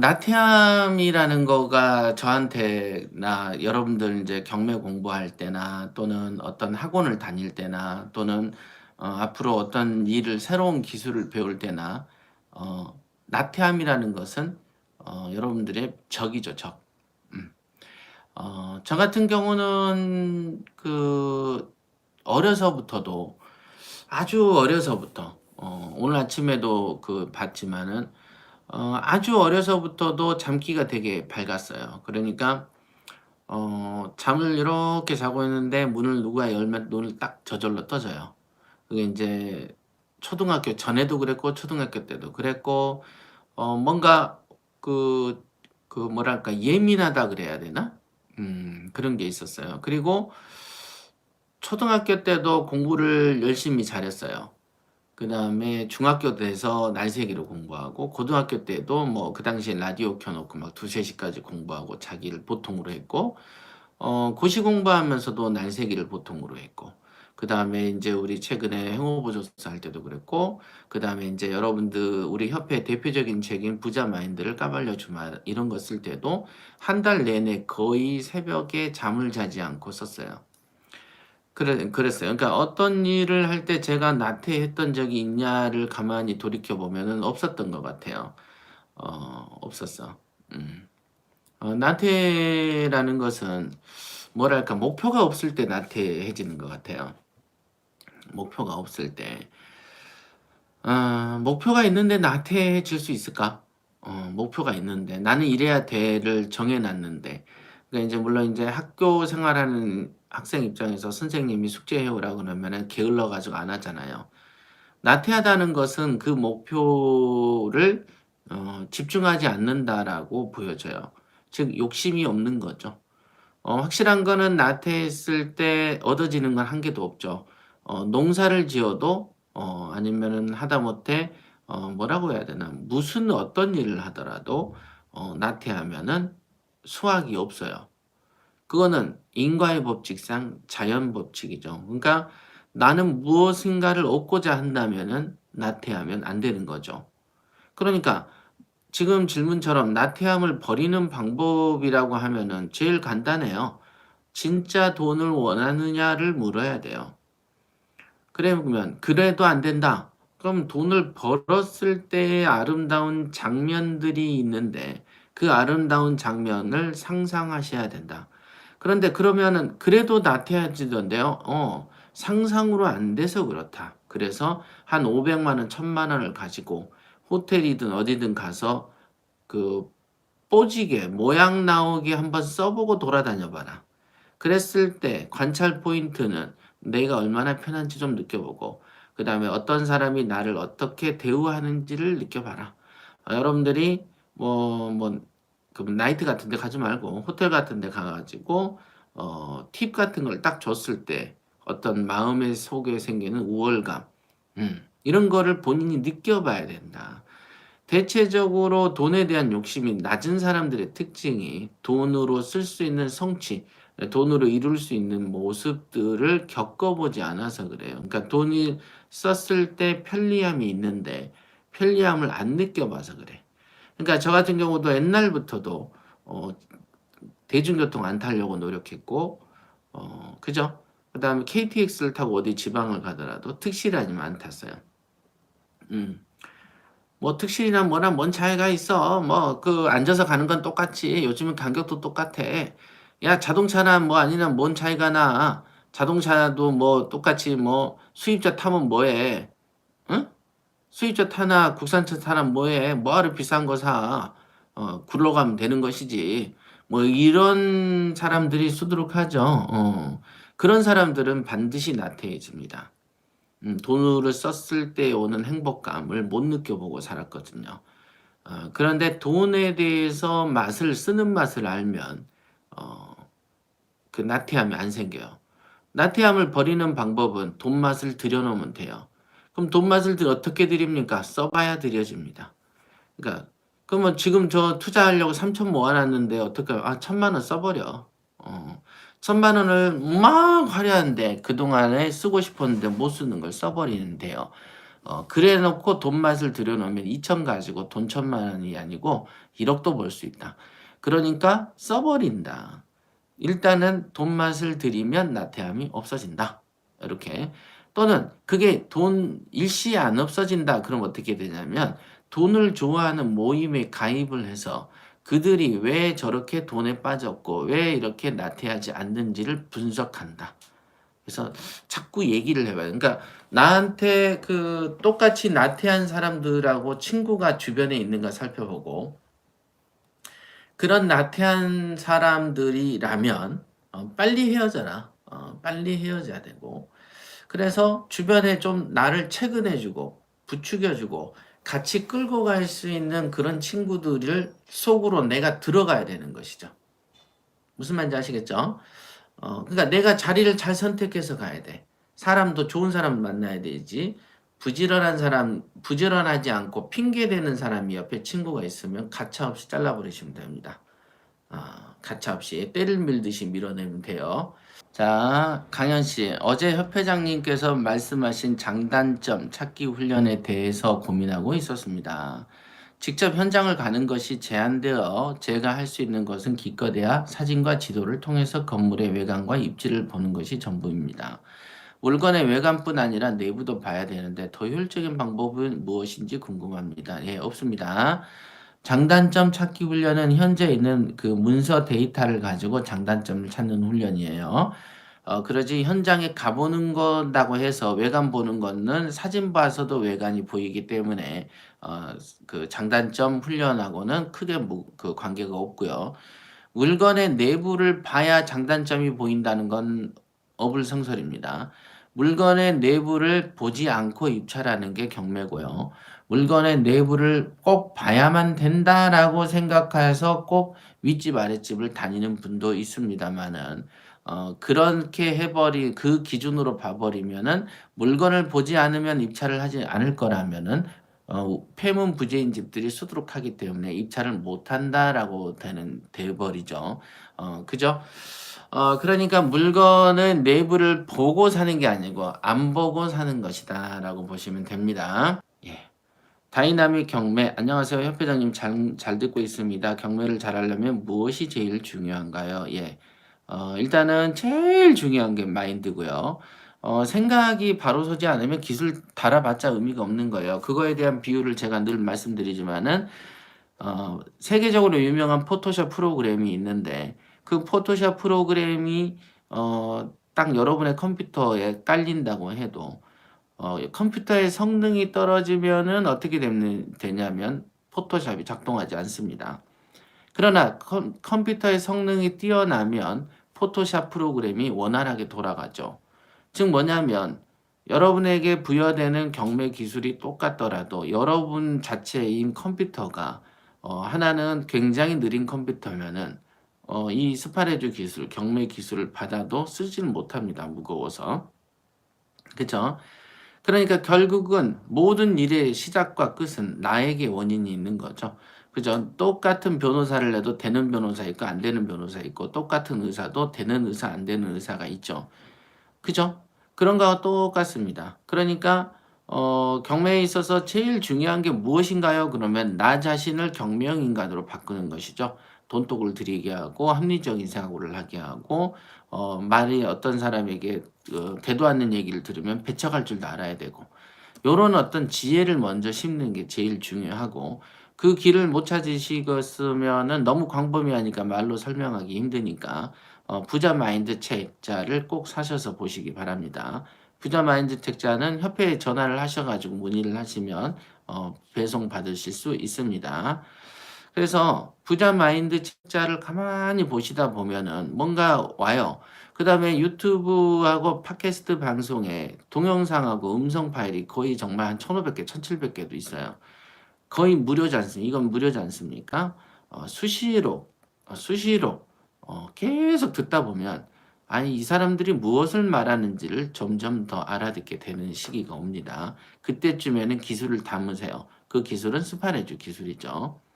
나태함이라는 거가 저한테나 여러분들 이제 경매 공부할 때나 또는 어떤 학원을 다닐 때나 또는 앞으로 어떤 일을 새로운 기술을 배울 때나 나태함이라는 것은 여러분들의 적이죠, 적. 음. 저 같은 경우는 어려서부터도 아주 어려서부터 오늘 아침에도 봤지만은 아주 어려서부터도 잠기가 되게 밝았어요. 그러니까 잠을 이렇게 자고 있는데 문을 누가 열면 눈을 딱 저절로 떠져요. 그게 인제 초등학교 전에도 그랬고 초등학교 때도 그랬고 뭔가 그 뭐랄까 예민하다 그래야 되나? 그런 게 있었어요. 그리고 초등학교 때도 공부를 열심히 잘했어요. 그다음에 중학교 돼서 날새기로 공부하고 고등학교 때도 뭐 그 당시에 라디오 켜 놓고 막 2-3 시까지 공부하고 자기를 보통으로 했고 고시 공부하면서도 날새기를 보통으로 했고 그다음에 인제 우리 최근에 행호보조사 할 때도 그랬고 그다음에 인제 여러분들 우리 협회 대표적인 책인 부자 마인드를 까발려 주마 이런 거 쓸 때도 한 달 내내 거의 새벽에 잠을 자지 않고 썼어요. 그랬어요. 그러니까 어떤 일을 할 때 제가 나태했던 적이 있냐를 가만히 돌이켜 보면은 없었던 것 같아요. 없었어. 음. 나태라는 것은 뭐랄까 목표가 없을 때 나태해지는 것 같아요. 목표가 없을 때. 목표가 있는데 나태해질 수 있을까? 목표가 있는데 '나는 이래야 돼.'를 정해 놨는데 그러니까 인제 물론 인제 학교 생활하는 학생 입장에서 선생님이 "숙제해 오라." 그러면은 게을러 가지고 안 하잖아요. 나태하다는 것은 그 목표를 '집중하지 않는다.'라고 보여져요. 즉 욕심이 없는 거죠. 확실한 거는 나태했을 때 얻어지는 건 한 개도 없죠. 농사를 지어도 아니면은 하다못해 뭐라고 해야 되나 무슨 어떤 일을 하더라도 나태하면은 수확이 없어요. 그거는 인과의 법칙상 자연 법칙이죠. 그러니까 나는 무엇인가를 얻고자 한다면은 나태하면 안 되는 거죠. 그러니까 지금 질문처럼 나태함을 버리는 방법이라고 하면은 제일 간단해요. 진짜 돈을 원하느냐를 물어야 돼요. 그러면 "그래도 안 된다." 그럼 돈을 벌었을 때의 아름다운 장면들이 있는데 그 아름다운 장면을 상상하셔야 된다. 그런데 그러면은 그래도 나태해지던데요. 상상으로 안 돼서 그렇다. 그래서 한 500만 원, 1,000만 원을 가지고 호텔이든 어디든 가서 그 뽀지게 모양 나오게 한번 써 보고 돌아다녀 봐라. 그랬을 때 관찰 포인트는 내가 얼마나 편한지 좀 느껴보고 그다음에 어떤 사람이 나를 어떻게 대우하는지를 느껴봐라. 여러분들이 나이트 같은 데 가지 말고 호텔 같은 데 가 가지고 팁 같은 걸 딱 줬을 때 어떤 마음의 속에 생기는 우월감 이런 거를 본인이 느껴봐야 된다. 대체적으로 돈에 대한 욕심이 낮은 사람들의 특징이 돈으로 쓸 수 있는 성취, 돈으로 이룰 수 있는 모습들을 겪어보지 않아서 그래요. 그러니까 돈이 썼을 때 편리함이 있는데 편리함을 안 느껴봐서 그래. 그러니까 저 같은 경우도 옛날부터도 어 대중교통 안 타려고 노력했고 그죠? 그다음에 KTX를 타고 어디 지방을 가더라도 특시를 아니면 안 탔어요. 음. 뭐 특실이나 뭐나 뭔 차이가 있어. 뭐 앉아서 가는 건 똑같지. 요즘은 간격도 똑같아. 야 자동차나 뭐 아니나 뭔 차이가 나. 자동차도 뭐 똑같이 뭐 수입차 타면 뭐 해. 응? 수입차 타나 국산차 타나 뭐 해. 뭐하러 비싼 거 사. 굴러가면 되는 것이지. 뭐 이런 사람들이 수두룩하죠. 그런 사람들은 반드시 나태해집니다. 돈을 썼을 때 오는 행복감을 못 느껴보고 살았거든요. 그런데 돈에 대해서 쓰는 맛을 알면 어 그 나태함이 안 생겨요. 나태함을 버리는 방법은 돈 맛을 들여 놓으면 돼요. 그럼 돈 맛을 어떻게 들입니까? 써 봐야 들여집니다. 그러니까 그러면 지금 저 투자하려고 3천 모아 놨는데 어떡해요? 1,000만 원 써 버려. 1,000만 원을 막 화려한데 그동안에 쓰고 싶었는데 못 쓰는 걸 써 버리는데요. 그래 놓고 돈 맛을 들여놓으면 2천 가지고 돈 1,000만 원이 아니고 1억도 벌 수 있다. 그러니까 써버린다. 일단은 돈 맛을 들이면 나태함이 없어진다. 이렇게. 또는 그게 돈 일시에 안 없어진다. 그럼 어떻게 되냐면 돈을 좋아하는 모임에 가입을 해서 그들이 왜 저렇게 돈에 빠졌고 왜 이렇게 나태하지 않는지를 분석한다. 그래서 자꾸 얘기를 해봐요. 그러니까 나한테 그 똑같이 나태한 사람들하고 친구가 주변에 있는가 살펴보고 그런 나태한 사람들이라면 빨리 헤어져라. 빨리 헤어져야 되고 그래서 주변에 좀 나를 채근해주고 부추겨주고 같이 끌고 갈 수 있는 그런 친구들을 속으로 내가 들어가야 되는 것이죠. 무슨 말인지 아시겠죠? 그러니까 내가 자리를 잘 선택해서 가야 돼. 사람도 좋은 사람 만나야 되지. 부지런한 사람, 부지런하지 않고 핑계대는 사람이 옆에 친구가 있으면 가차없이 잘라버리시면 됩니다. 가차없이 때를 밀듯이 밀어내면 돼요. 자, 강현 씨, 어제 협회장님께서 말씀하신 장단점 찾기 훈련에 대해서 고민하고 있었습니다. 직접 현장을 가는 것이 제한되어 제가 할 수 있는 것은 기껏해야 사진과 지도를 통해서 건물의 외관과 입지를 보는 것이 전부입니다. 물건의 외관뿐 아니라 내부도 봐야 되는데 더 효율적인 방법은 무엇인지 궁금합니다. 예, 없습니다. 장단점 찾기 훈련은 현재 있는 그 문서 데이터를 가지고 장단점을 찾는 훈련이에요. 그러지 현장에 가보는 거라고 해서 외관 보는 거는 사진 봐서도 외관이 보이기 때문에 그 장단점 훈련하고는 크게 그 관계가 없고요. 물건의 내부를 봐야 장단점이 보인다는 건 어불성설입니다. 물건의 내부를 보지 않고 입찰하는 게 경매고요. 물건의 내부를 꼭 봐야만 된다라고 생각해서 꼭 윗집 아랫집을 다니는 분도 있습니다만은 그렇게 그 기준으로 봐버리면은 물건을 보지 않으면 입찰을 하지 않을 거라면은 폐문 부재인 집들이 수두룩하기 때문에 입찰을 못 한다라고 돼버리죠. 그죠? 그러니까 물건의 내부를 보고 사는 게 아니고 안 보고 사는 것이다라고 보시면 됩니다. 예. 다이나믹 경매, 안녕하세요. 협회장님 잘 듣고 있습니다. 경매를 잘하려면 무엇이 제일 중요한가요? 예. 일단은 제일 중요한 게 마인드고요. 생각이 바로 서지 않으면 기술 달아봤자 의미가 없는 거예요. 그거에 대한 비유를 제가 늘 말씀드리지만은, 세계적으로 유명한 포토샵 프로그램이 있는데, 그 포토샵 프로그램이, 딱 여러분의 컴퓨터에 깔린다고 해도, 컴퓨터의 성능이 떨어지면은 어떻게 되냐면, 포토샵이 작동하지 않습니다. 그러나 컴퓨터의 성능이 뛰어나면 포토샵 프로그램이 원활하게 돌아가죠. 즉 뭐냐면 여러분에게 부여되는 경매 기술이 똑같더라도 여러분 자체인 컴퓨터가 하나는 굉장히 느린 컴퓨터면은 이 스파레주 기술, 경매 기술을 받아도 쓰지를 못합니다. 무거워서. 그렇죠? 그러니까 결국은 모든 일의 시작과 끝은 나에게 원인이 있는 거죠. 그죠? 똑같은 변호사를 내도 되는 변호사 있고 안 되는 변호사 있고 똑같은 의사도 되는 의사 안 되는 의사가 있죠. 그죠? 그런 거와 똑같습니다. 그러니까 경매에 있어서 제일 중요한 게 무엇인가요? 그러면 나 자신을 경매형 인간으로 바꾸는 것이죠. 돈독을 들이게 하고 합리적인 생각을 하게 하고 말이 어떤 사람에게 되도 않는 얘기를 들으면 배척할 줄도 알아야 되고 요런 어떤 지혜를 먼저 심는 게 제일 중요하고 그 길을 못 찾으시겠으면은 너무 광범위하니까 말로 설명하기 힘드니까 부자 마인드 책자를 꼭 사셔서 보시기 바랍니다. 부자 마인드 책자는 협회에 전화를 하셔가지고 문의를 하시면 배송 받으실 수 있습니다. 그래서 부자 마인드 책자를 가만히 보시다 보면은 뭔가 와요. 그 다음에 유튜브하고 팟캐스트 방송에 동영상하고 음성 파일이 거의 정말 한 1500개, 1700개도 있어요. 거의 무료지 않습니까? 이건 무료지 않습니까? 수시로 계속 듣다 보면 아니 이 사람들이 무엇을 말하는지를 점점 더 알아듣게 되는 시기가 옵니다. 그때쯤에는 기술을 담으세요. 그 기술은 스파레주 기술이죠.